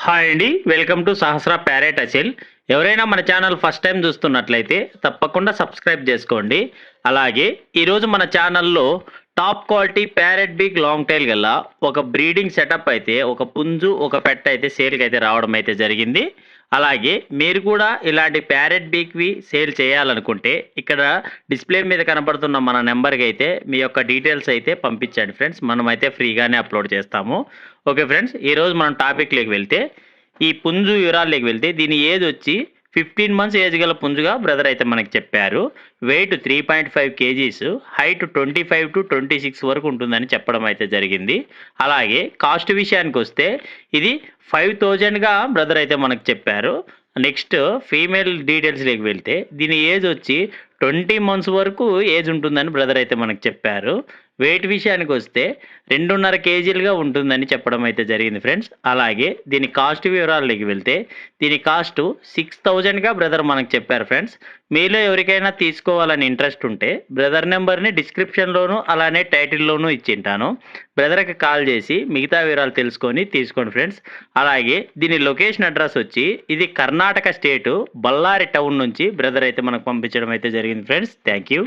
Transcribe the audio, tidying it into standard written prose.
Hi అండి. Welcome to Sahasra parrot Aseel. ఎవరైనా మన ఛానల్ ఫస్ట్ టైం చూస్తున్నట్లయితే తప్పకుండా సబ్స్క్రైబ్ చేసుకోండి. అలాగే ఈరోజు మన ఛానల్లో top quality parrot big long tail గల ఒక బ్రీడింగ్ సెటప్ అయితే ఒక పుంజు ఒక పెట్ అయితే సేల్కి అయితే రావడం అయితే జరిగింది. అలాగే మీరు కూడా ఇలాంటి ప్యారెట్ బీక్వి సేల్ చేయాలనుకుంటే ఇక్కడ డిస్ప్లే మీద కనబడుతున్న మన నెంబర్కి అయితే మీ యొక్క డీటెయిల్స్ అయితే పంపించండి ఫ్రెండ్స్. మనమైతే ఫ్రీగానే అప్లోడ్ చేస్తాము. ఓకే ఫ్రెండ్స్, ఈరోజు మనం టాపిక్లోకి వెళ్తే ఈ పుంజు వివరాల్లోకి వెళ్తే దీని ఏజ్ వచ్చి 15 మంత్స్ ఏజ్ గల పుంజుగా బ్రదర్ అయితే మనకి చెప్పారు. వెయిట్ 3.5 కేజీస్, హైట్ 25 టు 26 వరకు ఉంటుందని చెప్పడం అయితే జరిగింది. అలాగే కాస్ట్ విషయానికి వస్తే ఇది 5000గా బ్రదర్ అయితే మనకు చెప్పారు. నెక్స్ట్ ఫీమేల్ డీటెయిల్స్లోకి వెళ్తే దీని ఏజ్ వచ్చి 20 మంత్స్ వరకు ఏజ్ ఉంటుందని బ్రదర్ అయితే మనకు చెప్పారు. వెయిట్ విషయానికి వస్తే 2.5 కేజీలుగా ఉంటుందని చెప్పడం అయితే జరిగింది ఫ్రెండ్స్. అలాగే దీని కాస్ట్ వివరాల్లోకి వెళ్తే దీని కాస్ట్ 6000గా బ్రదర్ మనకు చెప్పారు ఫ్రెండ్స్. మీలో ఎవరికైనా తీసుకోవాలని ఇంట్రెస్ట్ ఉంటే బ్రదర్ నెంబర్ని డిస్క్రిప్షన్లోను అలానే టైటిల్లోనూ ఇచ్చింటాను. బ్రదర్కి కాల్ చేసి మిగతా వివరాలు తెలుసుకొని తీసుకోండి ఫ్రెండ్స్. అలాగే దీని లొకేషన్ అడ్రస్ వచ్చి ఇది కర్ణాటక స్టేటు బళ్ళారి టౌన్ నుంచి బ్రదర్ అయితే మనకు పంపించడం అయితే జరిగింది ఫ్రెండ్స్. Thank you.